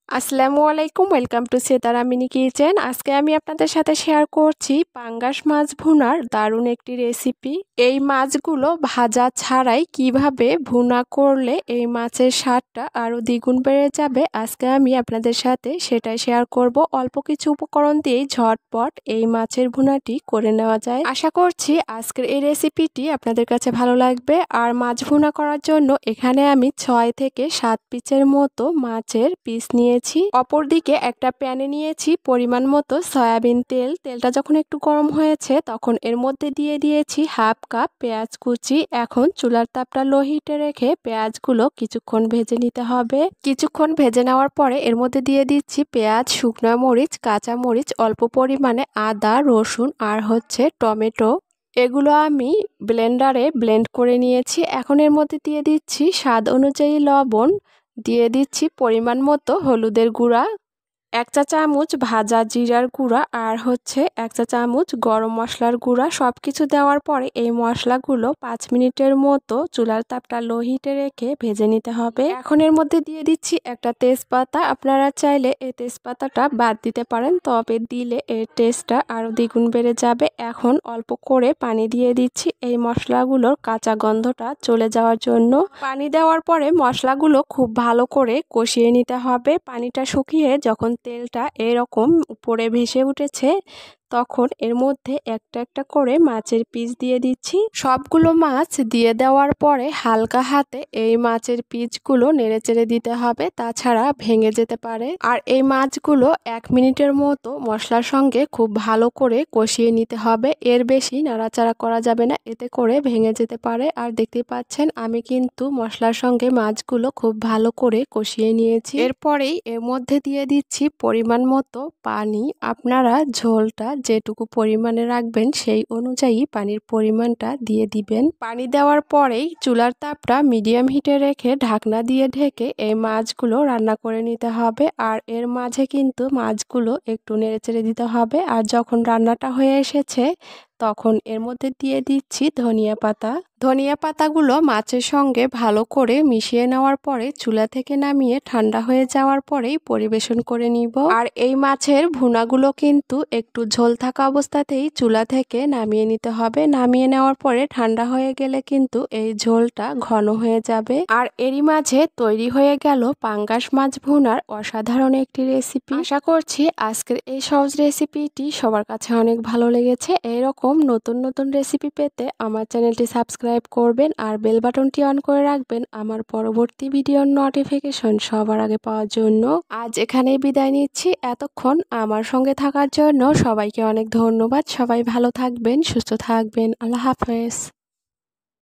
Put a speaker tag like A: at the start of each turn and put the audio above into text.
A: আসসালামু আলাইকুম, welcome to Sitara mini kitchen. আজকে আমি আপনাদের সাথে শেয়ার করছি পাঙ্গাস মাছ ভুনার দারুণ একটি রেসিপি। এই মাছগুলো ভাজা ছাড়াই কিভাবে ভুনা করলে এই মাছের স্বাদটা আরও দ্বিগুণ বেড়ে যাবে, আজকে আমি আপনাদের সাথে সেটাই শেয়ার করব। অল্প কিছু উপকরণ দিয়েই ঝটপট এই মাছের ভুনাটি করে নেওয়া যায়। আশা করছি আজকের এই রেসিপিটি আপনাদের কাছে ভালো লাগবে। আর মাছ ভুনা করার জন্য এখানে আমি 6 থেকে 7 পিসের মতো মাছের পিস নিয়েছি। অপরদিকে একটা প্যানে নিয়েছি পরিমাণ মতো সয়াবিন তেল। তেলটা যখন একটু গরম হয়েছে তখন এর মধ্যে দিয়ে দিয়েছি হাফ কাপ পেঁয়াজ কুচি। এখন চুলার তাপটা লো হিটে রেখে পেঁয়াজগুলো কিছুক্ষণ ভেজে নিতে হবে। কিছুক্ষণ ভেজে নেওয়ার পরে এর মধ্যে দিয়ে দিচ্ছি পেঁয়াজ, শুকনো মরিচ, কাঁচা মরিচ, অল্প পরিমাণে আদা, রসুন আর টমেটো। এগুলো আমি ব্লেন্ডারে ব্লেন্ড করে নিয়েছি। এখন এর মধ্যে দিয়ে দিচ্ছি স্বাদ অনুযায়ী লবণ, দিয়ে দিচ্ছি পরিমাণ মতো হলুদের গুঁড়া, 1 চা চামচ ভাজা জিরার গুঁড়া আর 1 চা চামচ গরম মশলার গুঁড়া। সব কিছু দেওয়ার পরে এই মশলাগুলো 5 মিনিটের মতো চুলার তাপটা লো হিটে রেখে ভেজে নিতে হবে। এখন এর মধ্যে দিয়ে দিচ্ছি একটা তেজপাতা। আপনারা চাইলে এই তেজপাতাটা বাদ দিতে পারেন, তবে দিলে এর টেস্টটা আরও দ্বিগুণ বেড়ে যাবে। এখন অল্প করে পানি দিয়ে দিচ্ছি এই মশলাগুলোর কাঁচা গন্ধটা চলে যাওয়ার জন্য। পানি দেওয়ার পরে মশলাগুলো খুব ভালো করে কষিয়ে নিতে হবে। পানিটা শুকিয়ে যখন তেলটা এরকম উপরে ভেসে উঠেছে তখন এর মধ্যে একটা একটা করে মাছের পিস দিয়ে দিচ্ছি। সবগুলো মাছ দিয়ে দেওয়ার পরে হালকা হাতে এই মাছের পিসগুলো নেড়েচেড়ে দিতে হবে, তাছাড়া ভেঙে যেতে পারে। আর এই মাছগুলো 1 মিনিটের মতো মশলার সঙ্গে খুব ভালো করে কষিয়ে নিতে হবে। এর বেশি নাড়াচাড়া করা যাবে না, এতে করে ভেঙে যেতে পারে। আর দেখতেই পাচ্ছেন আমি কিন্তু মশলার সঙ্গে মাছগুলো খুব ভালো করে কষিয়ে নিয়েছি। এরপরেই এর মধ্যে দিয়ে দিচ্ছি পরিমাণ মতো পানি। আপনারা ঝোলটা যেটুকু পরিমাণে রাখবেন সেই অনুযায়ী পানির পরিমাণটা দিয়ে দিবেন। পানি দেওয়ার পরেই চুলার তাপটা মিডিয়াম হিটে রেখে ঢাকনা দিয়ে ঢেকে এই মাছগুলো রান্না করে নিতে হবে। আর এর মাঝে কিন্তু মাছগুলো একটু নেড়েচেড়ে দিতে হবে। আর যখন রান্নাটা হয়ে এসেছে তখন এর মধ্যে দিয়ে দিচ্ছি ধনিয়া পাতা। ধনিয়া পাতাগুলো মাছের সঙ্গে ভালো করে মিশিয়ে নেওয়ার পরে চুলা থেকে নামিয়ে ঠান্ডা হয়ে যাওয়ার পরেই পরিবেশন করে নিব। আর এই মাছের ভুনাগুলো কিন্তু একটু ঝোল থাকা অবস্থাতেই চুলা থেকে নামিয়ে নিতে হবে। নামিয়ে নেওয়ার পরে ঠান্ডা হয়ে গেলে কিন্তু এই ঝোলটা ঘন হয়ে যাবে। আর এরই মাঝে তৈরি হয়ে গেল পাঙ্গাস মাছ ভুনার অসাধারণ একটি রেসিপি। আশা করছি আজকের এই সহজ রেসিপিটি সবার কাছে অনেক ভালো লেগেছে। এরকম নতুন নতুন রেসিপি পেতে আমার চ্যানেলটি সাবস্ক্রাইব করবেন আর বেল বাটনটি অন করে রাখবেন আমার পরবর্তী ভিডিওর নোটিফিকেশন সবার আগে পাওয়ার জন্য। আজ এখানেই বিদায় নিচ্ছি। এতক্ষণ আমার সঙ্গে থাকার জন্য সবাইকে অনেক ধন্যবাদ। সবাই ভালো থাকবেন, সুস্থ থাকবেন। আল্লাহ হাফেজ।